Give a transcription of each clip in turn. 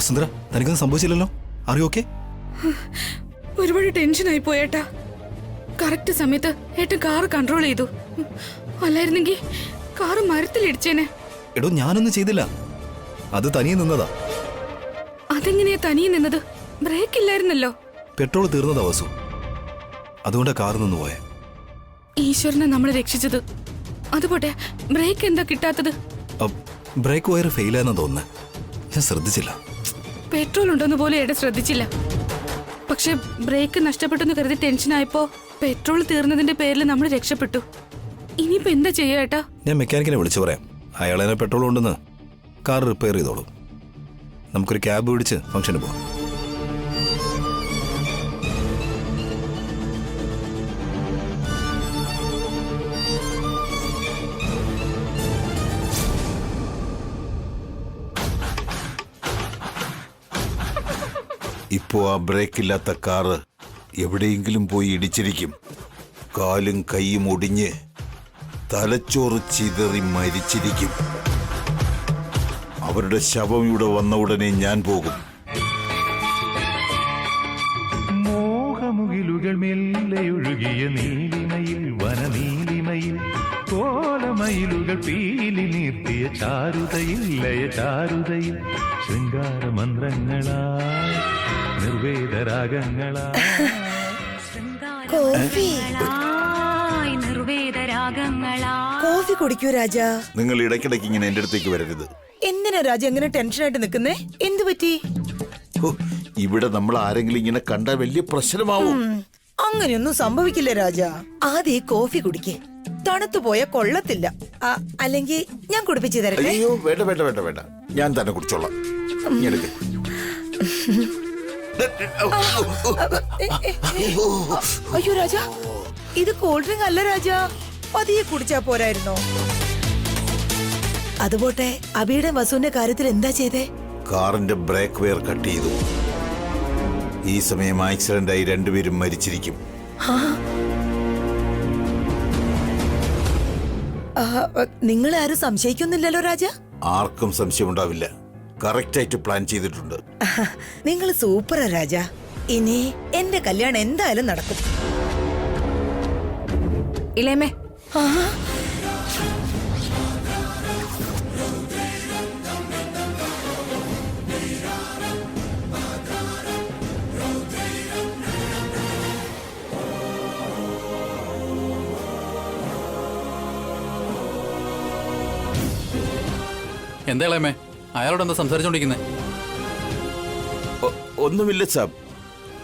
വസുന്ധര, തനിക്കൊന്നും സംഭവിച്ചില്ലല്ലോ? അറിയോ? ഓക്കെ? ഒരുപാട് ടെൻഷനായി പോയേട്ടാ. കറക്റ്റ് സമയത്ത് ഏട്ടൻ കാറ് കൺട്രോൾ ചെയ്തു. അല്ലായിരുന്നെങ്കിൽ കാറ് മരത്തിലിടിച്ചേനെ. എടോ, ഞാനൊന്നും ചെയ്തില്ല, അത് തനിയെ നിന്നതാ. അതെങ്ങനെയാ തനിയെ നിന്നത്? ബ്രേക്ക് ഇല്ലായിരുന്നല്ലോ. പെട്രോൾ തീർന്നതാ വസു, അതുകൊണ്ടാ കാർ നിന്ന് പോയെ. ഈശ്വരനെ നമ്മളെ രക്ഷിച്ചത്. അതുപോട്ടെ, ബ്രേക്ക് എന്താ കിട്ടാത്തത്? ബ്രേക്ക് വയർ ഫെയിലായെന്നാ തോന്നുന്നേ. ഞാൻ ശ്രദ്ധിച്ചില്ല. പെട്രോൾ ഉണ്ടെന്ന് പോലും ഏട്ടൻ ശ്രദ്ധിച്ചില്ല. പക്ഷെ ബ്രേക്ക് നഷ്ടപ്പെട്ടെന്ന് കരുതി ടെൻഷനായപ്പോ പെട്രോൾ തീർന്നതിന്റെ പേരിൽ നമ്മൾ രക്ഷപ്പെട്ടു. ഇനിയിപ്പോ എന്താ ചെയ്യാ ഏട്ടാ? ഞാൻ മെക്കാനിക്കിനെ വിളിച്ചു പറയാം. അയാളെ പെട്രോൾ ഉണ്ടെന്ന് കാർ റിപ്പയർ ചെയ്തോളും. നമുക്കൊരു ക്യാബ് പിടിച്ച് ഫംഗ്ഷന് പോവാം. ഇപ്പോ ആ ബ്രേക്കില്ലാത്ത കാറ് എവിടെയെങ്കിലും പോയി ഇടിച്ചിരിക്കും. കാലും കൈയും ഒടിഞ്ഞ് തലച്ചോറ് ചിതറി മരിച്ചിരിക്കും. അവരുടെ ശവം ഇവിടെ വന്ന ഉടനെ ഞാൻ പോകും. മോഹമുകിലുകൾ മെല്ലെയൊഴുകിയ നീലിമയിൽ വനനീലിമയിൽ കോലമയിലുകൾ പീലി നീർത്തിയ ചാരുതയിൽ ലയ ചാരുതയിൽ ശൃംഗാര മന്ത്രങ്ങളായി നിർവേദരാഗങ്ങളായി കോഫി കുടിക്കൂ രാജാ. നിങ്ങൾ ഇടയ്ക്കിടയ്ക്ക് ഇങ്ങനെ എന്റെ അടുത്തേക്ക് വരരുത്. എന്തിനാ രാജ എങ്ങനെ ടെൻഷനായിട്ട് നിൽക്കുന്നേ? എന്തു പറ്റി? ഇവിടെ നമ്മൾ ആരെങ്കിലും ഇങ്ങനെ കണ്ടാൽ വലിയ പ്രശ്നമാവും. അങ്ങനെയൊന്നും സംഭവിക്കില്ല രാജ. ആദ്യം ഈ കോഫി കുടിക്കേ. തണുത്തു പോയ കൊള്ളത്തില്ല. അല്ലെങ്കിൽ ഞാൻ കുടിപ്പിച്ചു തരട്ടെ? അയ്യോ, വേണ്ട വേണ്ട വേണ്ട വേണ്ട, ഞാൻ തന്നെ കുടിച്ചോളാം. അയ്യോ രാജ, ഇത് കൂൾ ഡ്രിങ്ക് അല്ല രാജ. പതിയെ കുടിച്ചാ പോരായിരുന്നോ? അതുപോട്ടെ, അബിയുടെ വസുവിന്റെ കാര്യത്തിൽ എന്താ ചെയ്തേ? കാറിന്റെ ബ്രേക്ക് വെയർ കട്ട് ചെയ്തു. ഈ സമയം ആക്സിഡന്റ് ആയി രണ്ടുപേരും മരിച്ചിരിക്കും. നിങ്ങൾ ആരും സംശയിക്കുന്നില്ലല്ലോ രാജ? ആർക്കും സംശയമുണ്ടാവില്ല. കറക്റ്റായിട്ട് പ്ലാൻ ചെയ്തിട്ടുണ്ട്. നിങ്ങൾ സൂപ്പറാ രാജ. ഇനി എന്റെ കല്യാണം എന്തായാലും നടക്കും. ഇളയമേ, എന്താ ഇളയമേ, അയാളോട് എന്താ സംസാരിച്ചോണ്ടിരിക്കുന്നേ? ഒന്നുമില്ല സാബ്.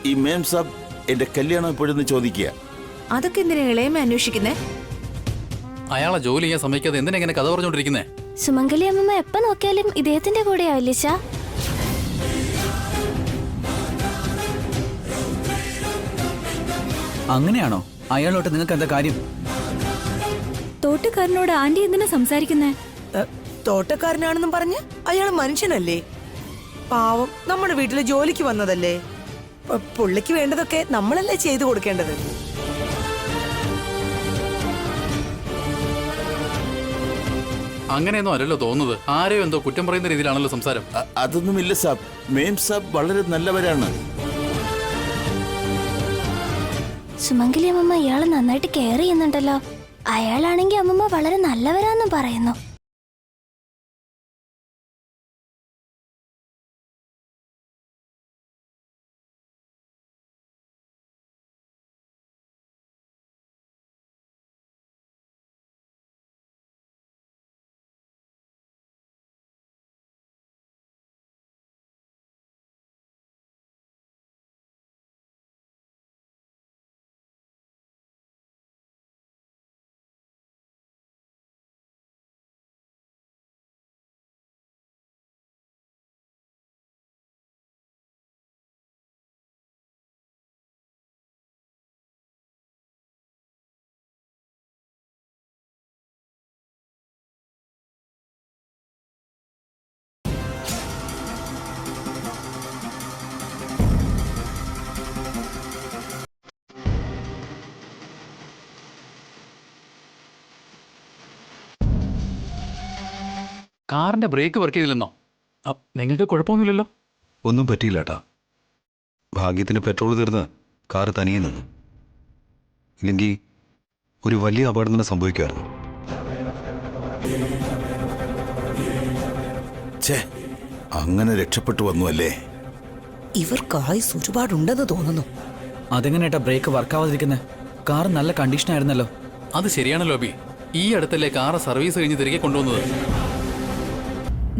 ഈ മേം സാബ് എന്റെ കല്യാണം എപ്പോഴെന്ന് ചോദിക്കുക. അതൊക്കെ എന്തിനാ ഇളയമേ അന്വേഷിക്കുന്നേ? അയാളെ ജോലി ചെയ്യാൻ സമ്മതിക്കാതെ എന്തിനാ ഇങ്ങനെ കഥ പറഞ്ഞോണ്ടിരിക്കുന്നേ? സുമംഗലി അമ്മ എപ്പോ നോക്കിയാലും ഇദ്ദേഹത്തിന്റെ കൂടെയാ വല്യച്ഛ. അങ്ങനെയാണോ? അയാളോട്ട് നിങ്ങൾക്ക് എന്താ കാര്യം? തോട്ടക്കാരനോട് ആന്റി എന്തിനാ സംസാരിക്കുന്നേ? തോട്ടക്കാരനാണെന്നും പറഞ്ഞ് അയാൾ മനുഷ്യനല്ലേ? പാവം, നമ്മുടെ വീട്ടില് ജോലിക്ക് വന്നതല്ലേ. പുള്ളിക്ക് വേണ്ടതൊക്കെ നമ്മളല്ലേ ചെയ്തു കൊടുക്കേണ്ടത്. അങ്ങനെയൊന്നും അല്ലല്ലോ തോന്നുന്നത്. ആരെയോ എന്തോ കുറ്റം പറയുന്ന രീതിയിലാണല്ലോ സംസാരം. അതൊന്നുമില്ല സാബ്. മേം സാബ് വളരെ നല്ലവരാണ്. സുമംഗലി അമ്മ ഇയാളെ നന്നായിട്ട് കെയർ ചെയ്യുന്നുണ്ടല്ലോ. അയാളാണെങ്കിൽ അമ്മമ്മ വളരെ നല്ലവരാന്നും പറയുന്നു. കാറിന്റെ ബ്രേക്ക് വർക്ക് ചെയ്തില്ലെന്നോ? നിങ്ങൾക്ക് കുഴപ്പമൊന്നുമില്ലല്ലോ? ഒന്നും പറ്റിയില്ല ഏട്ടാ. ഭാഗ്യത്തിന് പെട്രോൾ തീർന്ന് കാറ് തനിയെ നിന്നു. ഇല്ലെങ്കിൽ ഒരു വലിയ അപകടം തന്നെ സംഭവിക്കുമായിരുന്നു. ഛേ, അങ്ങനെ രക്ഷപ്പെട്ടു വന്നു അല്ലേ? ഇവർക്ക് ആയുസ് ഒരുപാടുണ്ടെന്ന് തോന്നുന്നു. അതെങ്ങനെ ഏട്ടാ ബ്രേക്ക് വർക്കാവാതിരിക്കുന്നത്? കാർ നല്ല കണ്ടീഷനായിരുന്നല്ലോ. അത് ശരിയാണല്ലോ അബി. ഈ അടുത്തല്ലേ കാറ് സർവീസ് കഴിഞ്ഞ് തിരികെ കൊണ്ടുവന്നത്.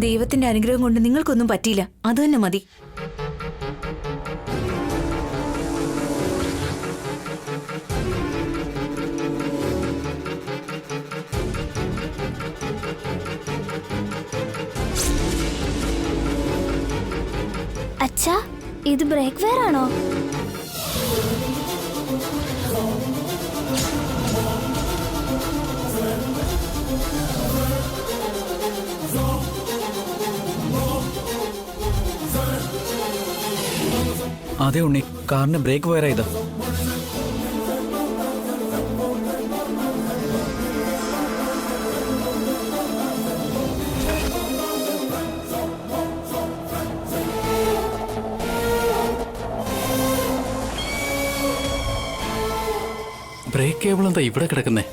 ദൈവത്തിന്റെ അനുഗ്രഹം കൊണ്ട് നിങ്ങൾക്കൊന്നും പറ്റിയില്ല, അത് തന്നെ മതി. അച്ഛാ, ഇത് ബ്രേക്ക് വെയർ ആണോ? അതെ ഉണ്ണി, കാറിന് ബ്രേക്ക് വയറാ ഇത്. ബ്രേക്ക് കേബിൾ എന്താ ഇവിടെ കിടക്കുന്നേ?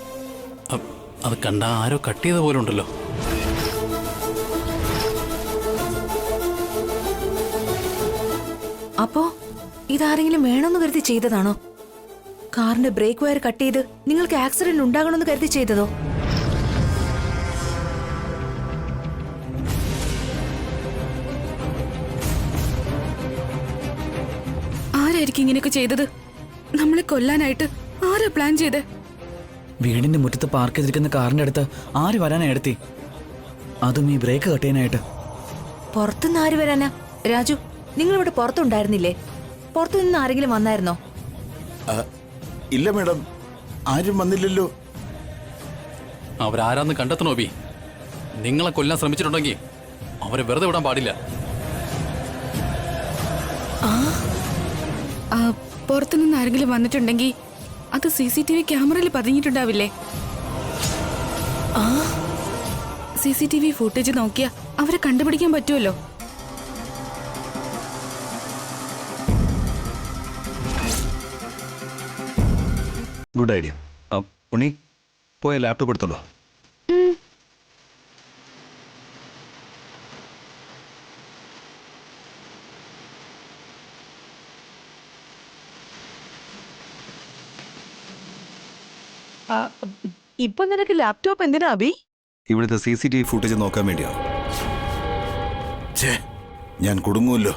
അത് കണ്ട ആരോ കട്ട് ചെയ്ത പോലെ ഉണ്ടല്ലോ. അപ്പോ ഇതാരെങ്കിലും വേണമെന്ന് കരുതി ചെയ്തതാണോ? കാറിന്റെ ബ്രേക്ക് വയർ കട്ട് ചെയ്ത് നിങ്ങൾക്ക് ആക്സിഡന്റ് ഉണ്ടാകണമെന്ന് കരുതി ചെയ്തതോ? ആരായിരിക്കും ഇങ്ങനെയൊക്കെ ചെയ്തത്? നമ്മളെ കൊല്ലാനായിട്ട് ആരാ പ്ലാൻ ചെയ്തേ? വീടിന്റെ മുറ്റത്ത് പാർക്ക് ചെയ്തിരിക്കുന്ന കാറിന്റെ അടുത്ത് ആര് വരാനാ എടുത്തി? അതും ഈ ബ്രേക്ക് കട്ട് ചെയ്യാനായിട്ട്. പുറത്തുനിന്ന് ആര് വരാനാ? രാജു, നിങ്ങൾ ഇവിടെ പുറത്തുണ്ടായിരുന്നില്ലേ? പുറത്തു നിന്ന് ആരെങ്കിലും വന്നായിരുന്നോ? ഇല്ല മാഡം, ആരും വന്നില്ലല്ലോ. അവരാരാന്ന് കണ്ടെത്തണോ അബി? നിങ്ങളെ കൊല്ലാൻ ശ്രമിച്ചിട്ടുണ്ടെങ്കിൽ അവരെ വെറുതെ വിടാൻ പാടില്ല. പുറത്തുനിന്ന് ആരെങ്കിലും വന്നിട്ടുണ്ടെങ്കിൽ അത് CCTV ക്യാമറയിൽ പതിഞ്ഞിട്ടുണ്ടാവില്ലേ? CCTV ഫുട്ടേജ് നോക്കിയാ അവരെ കണ്ടുപിടിക്കാൻ പറ്റുമല്ലോ. Good idea. ഉണ്ണി, പോയ ലാപ്ടോപ്പ് എടുത്തോളൂ. ഇപ്പൊ നിനക്ക് ലാപ്ടോപ്പ് എന്തിനാ അബി? ഇവിടുത്തെ CCTV ഫുട്ടേജ് നോക്കാൻ വേണ്ടിയാണ്. ഛേ, ഞാൻ കുടുങ്ങുമല്ലോ.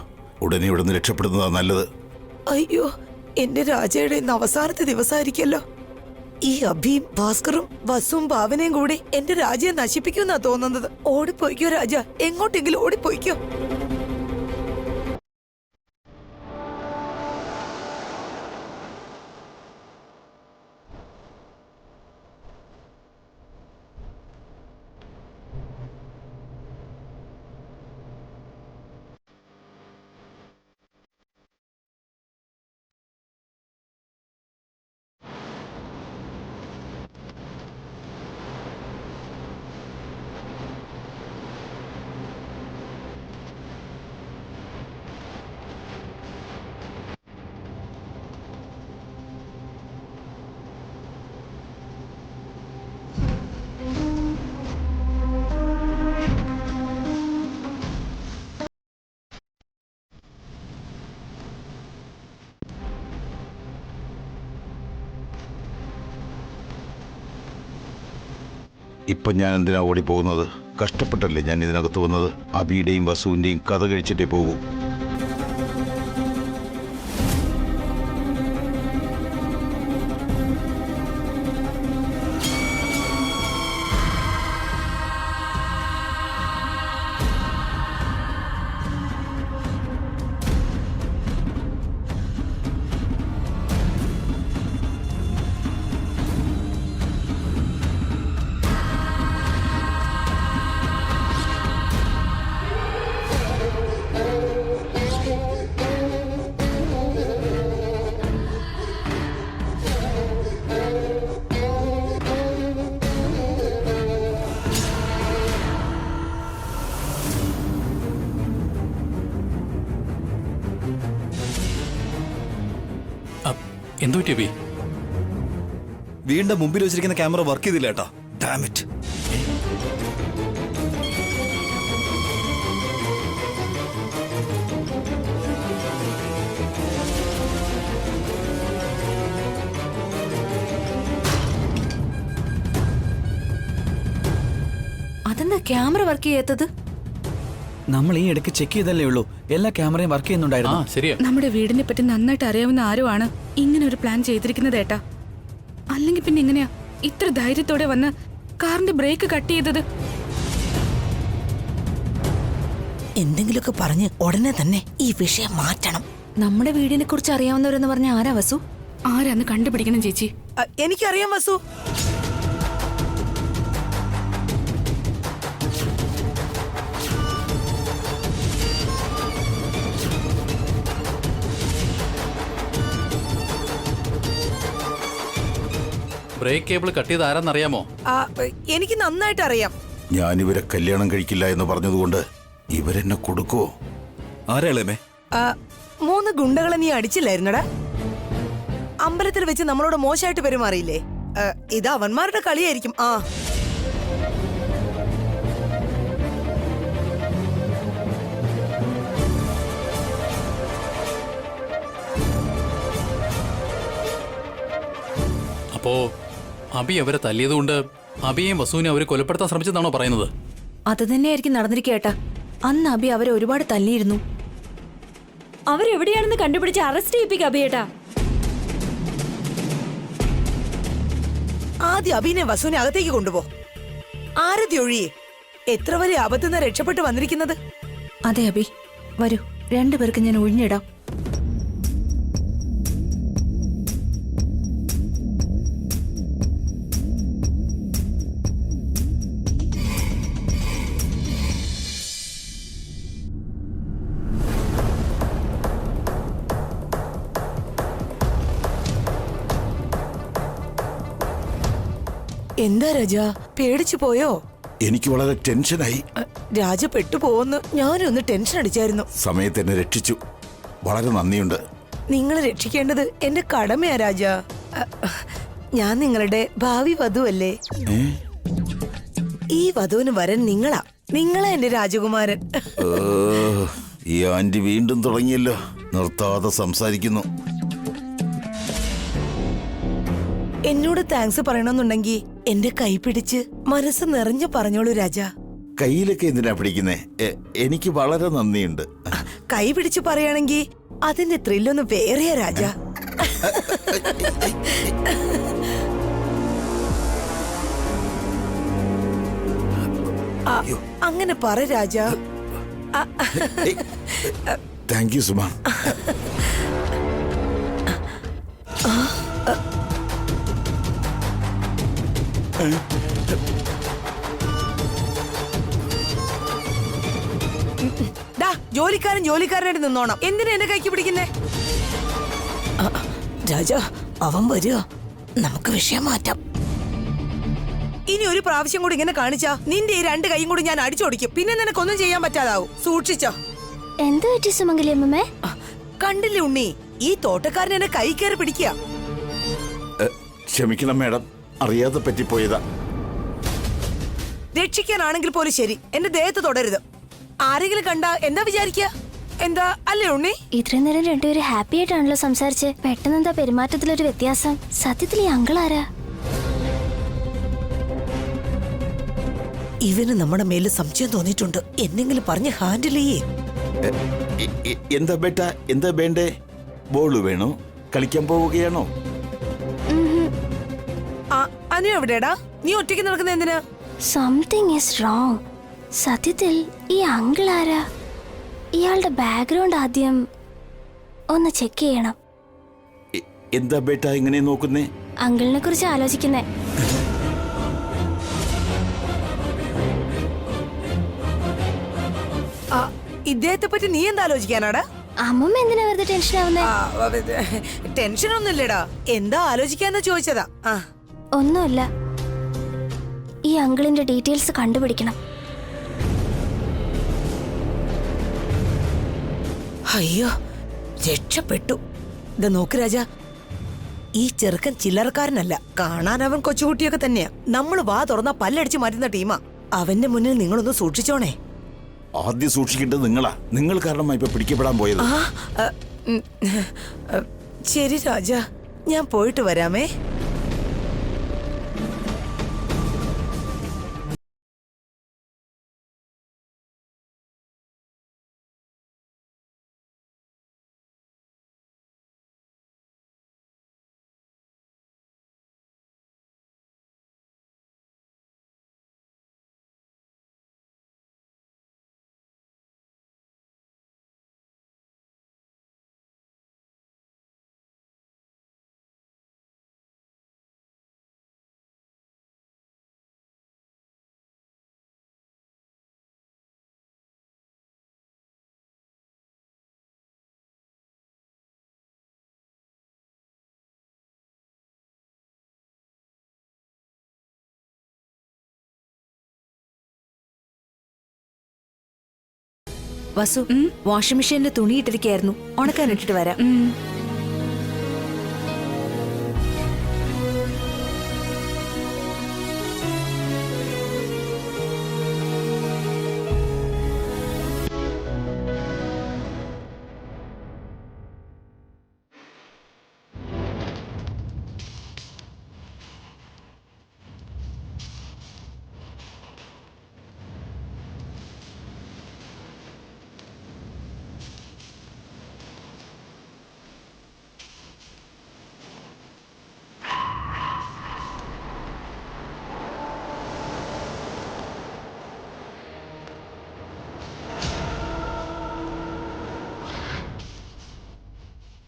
ഉടനെ ഇവിടെ നിന്ന് രക്ഷപ്പെടുന്നതാ നല്ലത്. അയ്യോ, എന്റെ രാജയുടെ ഇന്ന് അവസാനത്തെ ദിവസമായിരിക്കല്ലോ. ഈ അഭിയും ഭാസ്കറും വസുവും ഭാവനയും കൂടി എന്റെ രാജയെ നശിപ്പിക്കുമെന്നാ തോന്നുന്നത്. ഓടിപ്പോയിക്കോ രാജ, എങ്ങോട്ടെങ്കിലും ഓടിപ്പോയിക്കോ. ഇപ്പൊ ഞാൻ എന്തിനാ ഓടിപ്പോകുന്നത്? കഷ്ടപ്പെട്ടല്ലേ ഞാൻ ഇതിനകത്ത് വന്നത്. അബിയുടെയും വസുവിന്റെയും കഥ കഴിച്ചിട്ടേ പോകൂ. എന്തു പറ്റി അബി? വീടിന്റെ മുമ്പിൽ വെച്ചിരിക്കുന്ന ക്യാമറ വർക്ക് ചെയ്തില്ല ഏട്ടാ. Damn it. അതെന്താ ക്യാമറ വർക്ക് ചെയ്യാത്തത്? നമ്മൾ ഈ ഇടയ്ക്ക് ചെക്ക് ചെയ്തല്ലേ ഉള്ളൂ, എല്ലാ ക്യാമറയും വർക്ക് ആ ചെയ്യുന്നുണ്ടായിരുന്നു. ശരിയാ. നമ്മുടെ വീടിനെ പറ്റി നന്നായിട്ട് അറിയാവുന്ന ആരോ ആണ് ഇങ്ങനെ ഒരു പ്ലാൻ ചെയ്തിരിക്കുന്നത് ഏട്ടാ. അല്ലെങ്കിൽ പിന്നെ എങ്ങനെയാ ഇത്ര ധൈര്യത്തോടെ വന്ന് കാറിന്റെ ബ്രേക്ക് കട്ട് ചെയ്തത്? എന്തെങ്കിലുമൊക്കെ പറഞ്ഞ് ഉടനെ തന്നെ ഈ വിഷയം മാറ്റണം. നമ്മുടെ വീടിനെ കുറിച്ച് അറിയാവുന്നവരെന്ന് പറഞ്ഞ ആരാ വസു? ആരാന്ന് കണ്ടുപിടിക്കണം ചേച്ചി. എനിക്കറിയാം വസു. ബ്രേക്ക് കേബിൾ കട്ട് ചെയ്ത് ആരാന്നറിയാമോ? എനിക്ക് നന്നായിട്ട് അറിയാം. ഞാനിവരെ കല്യാണം കഴിക്കില്ല എന്ന് പറഞ്ഞതുകൊണ്ട് ഇവരെന്നെ കൊടുക്കുവോ? ആരാളേമേ? 3 ഗുണ്ടകളെ നീ അടിച്ചില്ലായിരുന്നടാ? അമ്പലത്തിൽ വെച്ച് നമ്മളോട് മോശമായിട്ട് പെരുമാറിയില്ലേ? ഇത് അവന്മാരുടെ കളിയായിരിക്കും. അപ്പോ അബി അവരെ തല്ലിയതുകൊണ്ട് അബിയെയും വസുവിനെ അവരെ കൊലപ്പെടുത്താൻ ശ്രമിച്ചതാണോ പറയുന്നത്? അത് തന്നെയായിരിക്കും നടന്നിരിക്കേട്ടാ. അന്ന് അബി അവരെ ഒരുപാട് തല്ലിയിരുന്നു. അവരെവിടെയാണെന്ന് കണ്ടുപിടിച്ച് അറസ്റ്റ് ചെയ്യിപ്പിക്കുക അബിയേട്ടാ. ആദ്യം അബിനെ വസുവിനെ അകത്തേക്ക് കൊണ്ടുപോ. ആരതി ഒഴിയേ എത്ര വലിയ ആപത്തുനിന്ന് രക്ഷപ്പെട്ടു വന്നിരിക്കുന്നത്. അതെ അബി, വരൂ, രണ്ടുപേർക്ക് ഞാൻ ഒഴിഞ്ഞിടാം. എന്താ രാജ, പേടിച്ചു പോയോ? എനിക്ക് വളരെ ടെൻഷനായി. രാജ പെട്ടുപോകുന്നു. ഞാനൊന്ന് ടെൻഷൻ അടിച്ചായിരുന്നു. സമയത്ത് എന്നെ രക്ഷിച്ചു, വളരെ നന്ദിയുണ്ട്. നിങ്ങളെ രക്ഷിക്കേണ്ടത് എന്റെ കടമയാ രാജ. ഞാൻ നിങ്ങളുടെ ഭാവി വധുവല്ലേ? ഈ വധുവിന് വരൻ നിങ്ങളാ. നിങ്ങളാ എന്റെ രാജകുമാരൻ. ഈ ആന്റി വീണ്ടും തുടങ്ങിയല്ലോ, നിർത്താതെ സംസാരിക്കുന്നു. എന്നോട് താങ്ക്സ് പറയണമെന്നുണ്ടെങ്കിൽ എന്റെ കൈ പിടിച്ച് മനസ്സ് നിറഞ്ഞു പറഞ്ഞോളൂ രാജ. കയ്യിലൊക്കെ എന്തിനാ പിടിക്കുന്നേ? എനിക്ക് വളരെ നന്ദിയുണ്ട്. കൈ പിടിച്ച് പറയുകയാണെങ്കിൽ അതിന്റെ ത്രില്ലൊന്ന് വേറെയാ രാജ. അങ്ങനെ പറ രാജ. Thank you Suma. ജോലിക്കാരനായിട്ട് നിന്നോണം. എന്തിനാ എന്റെ കൈക്ക് പിടിക്കുന്നേ? രാജ, അവൻ വരിക. നമുക്ക് വിഷയം മാറ്റാം. ഇനി ഒരു പ്രാവശ്യം കൂടി ഇങ്ങനെ കാണിച്ചാ നിന്റെ ഈ 2 കൈയും കൂടി ഞാൻ അടിച്ചോടിക്കും. പിന്നെ നിനക്കൊന്നും ചെയ്യാൻ പറ്റാതാവും. സൂക്ഷിച്ചോ. എന്ത് പറ്റി സുമംഗലിയമ്മേ? കണ്ടില്ലേ ഉണ്ണി, ഈ തോട്ടക്കാരൻ എന്നെ കൈ കയറി പിടിക്കുക. ക്ഷമിക്കണം മേഡം, അറിയാതെ പറ്റിപ്പോയതാ. രക്ഷിക്കാനാണെങ്കിൽ പോലും ശരി, എന്റെ ദേഹത്ത് തുടരുത്. ആരെങ്കിലും കണ്ടാ എന്താ വിചാരിക്കുക? എന്താ അല്ലേ ഉണ്ണി? ഇത്രയും നേരം രണ്ടുപേരും ഹാപ്പി ആയിട്ടാണല്ലോ സംസാരിച്ച്. പെട്ടെന്ന് എന്താ പെരുമാറ്റത്തിലൊരു വ്യത്യാസം? സത്യത്തിൽ ഈ അങ്കിൾ ആരാ? ഇവന് നമ്മുടെ മേലിൽ സംശയം തോന്നിയിട്ടുണ്ട്. എന്തെങ്കിലും പറഞ്ഞ് ഹാൻഡിൽ ചെയ്യേ. എന്താ ബേട്ട, എന്താ വേണ്ടേ? ബോള് വേണോ? കളിക്കാൻ പോവുകയാണോ? അനു എവിടെടാ? നീ ഒറ്റയ്ക്ക് നടക്കുന്ന എന്തിനാ? Something is wrong. സത്യത്തിൽ ഈ അങ്കിൾ ആരാ? ഇയാളുടെ ബാക്ക്ഗ്രൗണ്ട് ആദ്യം ഒന്ന് ചെക്ക് ചെയ്യണം. എന്താ ബേട്ട ഇങ്ങനെ നോക്കുന്നേ? അങ്കിളിനെ കുറിച്ച് ആലോചിക്കുന്നേ. ഇദ്ദേഹത്തെ പറ്റി നീ എന്താ ആലോചിക്കാനാടാ? അമ്മമ്മ എന്തിനാ വെറുതെ ടെൻഷൻ ആവുന്നേ? ടെൻഷൻ ഒന്നുമില്ലടാ. എന്താ ആലോചിക്കാന്ന് ചോദിച്ചതാ. ഒന്നുമില്ല. ഈ അങ്കിളിന്റെ ഡീറ്റെയിൽസ് കണ്ടുപിടിക്കണം. അയ്യോ, രക്ഷപ്പെട്ടു. ഇത് നോക്ക് രാജ, ഈ ചെറുക്കൻ ചില്ലറക്കാരനല്ല, കാണാൻ അവൻ കൊച്ചുകുട്ടിയൊക്കെ തന്നെയാ. നമ്മൾ വാ തുറന്നാ പല്ലടിച്ച് മാറ്റുന്ന ടീമാ. അവന്റെ മുന്നിൽ നിങ്ങളൊന്ന് സൂക്ഷിച്ചോണേ. ആദ്യം സൂക്ഷിക്കേണ്ടത് നിങ്ങളാ. നിങ്ങൾ കാരണമായി ഇപ്പൊ പിടിക്കപ്പെടാൻ പോയത്. ഉം, ശരി രാജ, ഞാൻ പോയിട്ട് വരാമേ. വസു, വാഷിംഗ് മെഷീനിൽ തുണി ഇട്ടിരിക്കായിരുന്നു, ഉണക്കാൻ ഇട്ടിട്ട് വരാം.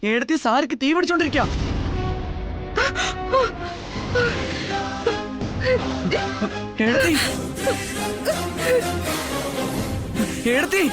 എടുത്തി സാരിക്ക് തീ പിടിച്ചോണ്ടിരിക്കാം. എടുത്തി എടുത്തി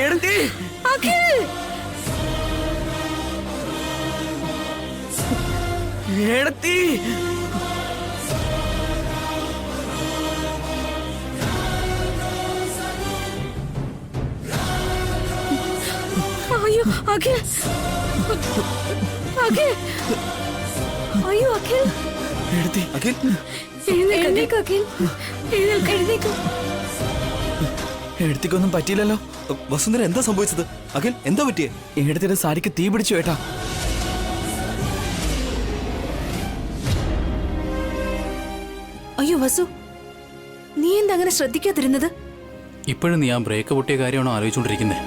എടുത്തി എടുത്തി അയ്യോ അഖിൽ, അഖിൽ, അയ്യോ അഖിൽ, എടുത്തി അഖിൽ, എഴുന്നേക്ക് അഖിൽ, എഴുന്നേക്ക്. എടുത്തിക്കൊന്നും പറ്റിയില്ലല്ലോ. വസുന്ധര എന്താ സംഭവിച്ചത്? അഖിൽ, എന്താ പറ്റിയേ? എടുത്തിട്ട് സാരിക്ക് തീ പിടിച്ചു ഏട്ടാ. അയ്യോ വസു, നീ എന്താ അങ്ങനെ ശ്രദ്ധിക്കാതിരുന്നത്? ഇപ്പോഴും നീ ആ ബ്രേക്ക് പൊട്ടിയ കാര്യമാണോ ആലോചിച്ചുകൊണ്ടിരിക്കുന്നേ?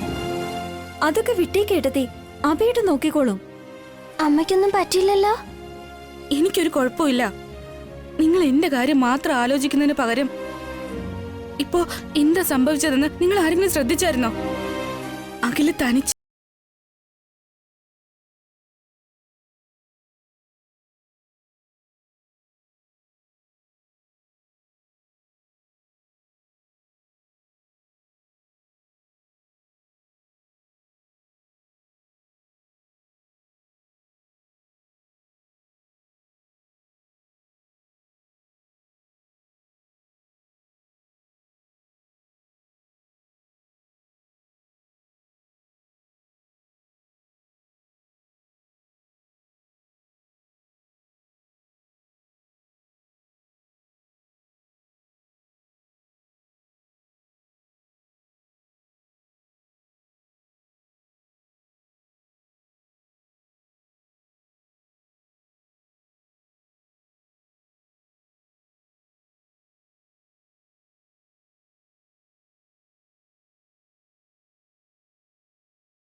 അതൊക്കെ വിട്ടേക്കേട്ടതേ, അബിയേട്ട് നോക്കിക്കോളും. അമ്മയ്ക്കൊന്നും പറ്റില്ലല്ലോ. എനിക്കൊരു കുഴപ്പമില്ല. നിങ്ങൾ എന്റെ കാര്യം മാത്രം ആലോചിക്കുന്നതിന് പകരം ഇപ്പോ എന്താ സംഭവിച്ചതെന്ന് നിങ്ങൾ ആരെങ്കിലും ശ്രദ്ധിച്ചായിരുന്നോ? അഖില് തനിച്ച്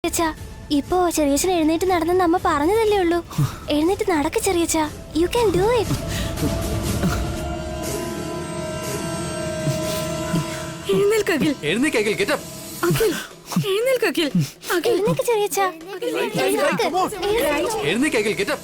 ചെറിയച്ചാ, ഇപ്പോ ചെറിയച്ഛൻ എഴുന്നേറ്റ് നടന്നെന്ന് അമ്മ പറഞ്ഞതല്ലേ ഉള്ളൂ. എഴുന്നേറ്റ് നടക്ക് ചെറിയച്ചാ. You can do it. എഴുന്നേൽക്ക് അഖിൽ. എഴുന്നേക്ക് അഖിൽ, get up. അഖിൽ എഴുന്നേൽക്ക് അഖിൽ. അഖിൽ എഴുന്നേക്ക് ചെറിയച്ചാ. എഴുന്നേക്ക് അഖിൽ, get up.